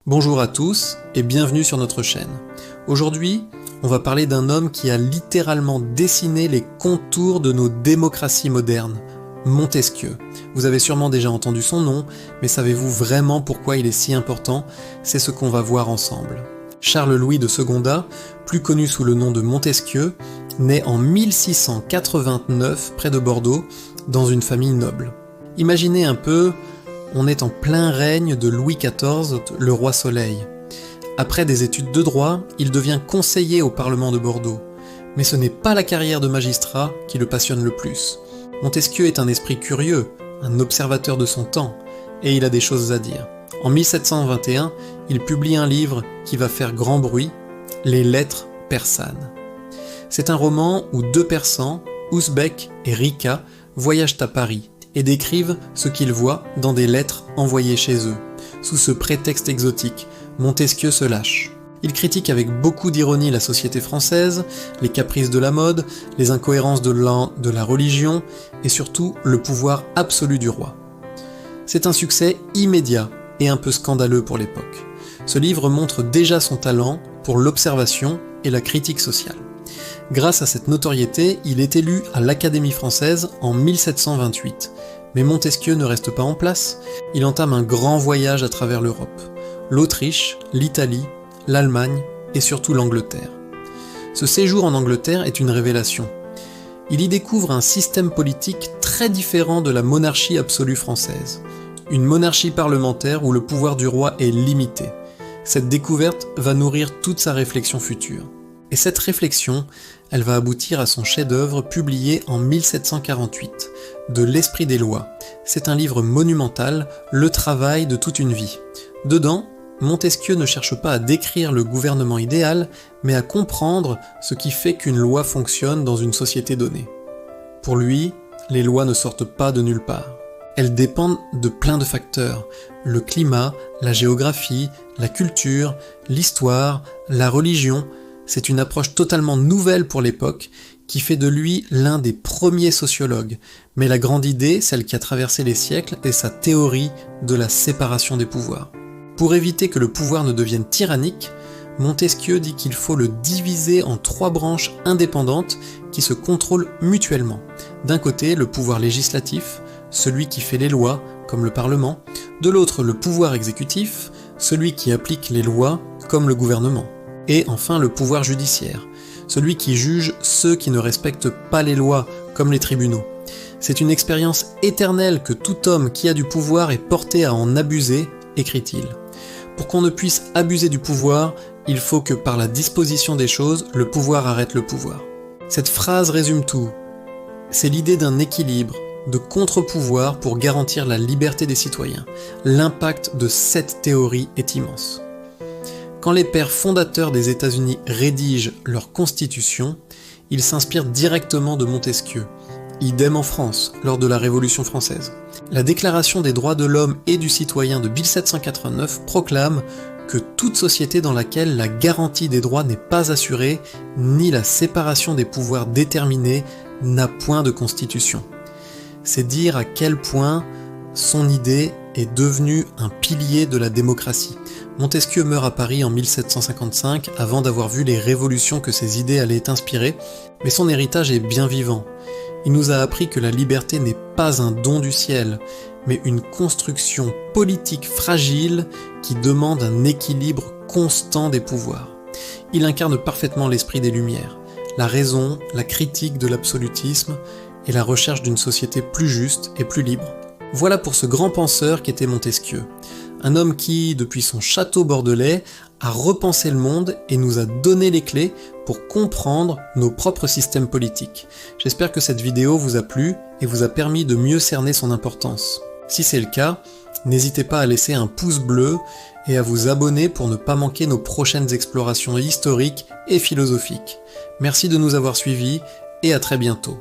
Bonjour à tous et bienvenue sur notre chaîne. Aujourd'hui, on va parler d'un homme qui a littéralement dessiné les contours de nos démocraties modernes, Montesquieu. Vous avez sûrement déjà entendu son nom, mais savez-vous vraiment pourquoi il est si important? C'est ce qu'on va voir ensemble. Charles-Louis de Secondat, plus connu sous le nom de Montesquieu, naît en 1689 près de Bordeaux, dans une famille noble. Imaginez un peu, on est en plein règne de Louis XIV, le roi Soleil. Après des études de droit, il devient conseiller au Parlement de Bordeaux. Mais ce n'est pas la carrière de magistrat qui le passionne le plus. Montesquieu est un esprit curieux, un observateur de son temps, et il a des choses à dire. En 1721, il publie un livre qui va faire grand bruit, Les Lettres persanes. C'est un roman où deux Persans, Ouzbek et Rika, voyagent à Paris et décrivent ce qu'ils voient dans des lettres envoyées chez eux. Sous ce prétexte exotique, Montesquieu se lâche. Il critique avec beaucoup d'ironie la société française, les caprices de la mode, les incohérences de la religion et surtout le pouvoir absolu du roi. C'est un succès immédiat et un peu scandaleux pour l'époque. Ce livre montre déjà son talent pour l'observation et la critique sociale. Grâce à cette notoriété, il est élu à l'Académie française en 1728. Mais Montesquieu ne reste pas en place, il entame un grand voyage à travers l'Europe. L'Autriche, l'Italie, l'Allemagne et surtout l'Angleterre. Ce séjour en Angleterre est une révélation. Il y découvre un système politique très différent de la monarchie absolue française. Une monarchie parlementaire où le pouvoir du roi est limité. Cette découverte va nourrir toute sa réflexion future. Et cette réflexion, elle va aboutir à son chef-d'œuvre publié en 1748, De l'Esprit des lois. C'est un livre monumental, le travail de toute une vie. Dedans, Montesquieu ne cherche pas à décrire le gouvernement idéal, mais à comprendre ce qui fait qu'une loi fonctionne dans une société donnée. Pour lui, les lois ne sortent pas de nulle part. Elles dépendent de plein de facteurs, le climat, la géographie, la culture, l'histoire, la religion. C'est une approche totalement nouvelle pour l'époque qui fait de lui l'un des premiers sociologues. Mais la grande idée, celle qui a traversé les siècles, est sa théorie de la séparation des pouvoirs. Pour éviter que le pouvoir ne devienne tyrannique, Montesquieu dit qu'il faut le diviser en trois branches indépendantes qui se contrôlent mutuellement. D'un côté, le pouvoir législatif, celui qui fait les lois, comme le Parlement. De l'autre, le pouvoir exécutif, celui qui applique les lois, comme le gouvernement. Et enfin le pouvoir judiciaire, celui qui juge ceux qui ne respectent pas les lois, comme les tribunaux. C'est une expérience éternelle que tout homme qui a du pouvoir est porté à en abuser, écrit-il. Pour qu'on ne puisse abuser du pouvoir, il faut que par la disposition des choses, le pouvoir arrête le pouvoir. Cette phrase résume tout. C'est l'idée d'un équilibre, de contre-pouvoir pour garantir la liberté des citoyens. L'impact de cette théorie est immense. Quand les pères fondateurs des États-Unis rédigent leur constitution, ils s'inspirent directement de Montesquieu. Idem en France, lors de la Révolution française. La Déclaration des droits de l'homme et du citoyen de 1789 proclame que toute société dans laquelle la garantie des droits n'est pas assurée, ni la séparation des pouvoirs déterminée, n'a point de constitution. C'est dire à quel point son idée est devenue un pilier de la démocratie. Montesquieu meurt à Paris en 1755 avant d'avoir vu les révolutions que ses idées allaient inspirer, mais son héritage est bien vivant. Il nous a appris que la liberté n'est pas un don du ciel, mais une construction politique fragile qui demande un équilibre constant des pouvoirs. Il incarne parfaitement l'esprit des Lumières, la raison, la critique de l'absolutisme et la recherche d'une société plus juste et plus libre. Voilà pour ce grand penseur qu'était Montesquieu. Un homme qui, depuis son château bordelais, a repensé le monde et nous a donné les clés pour comprendre nos propres systèmes politiques. J'espère que cette vidéo vous a plu et vous a permis de mieux cerner son importance. Si c'est le cas, n'hésitez pas à laisser un pouce bleu et à vous abonner pour ne pas manquer nos prochaines explorations historiques et philosophiques. Merci de nous avoir suivis et à très bientôt.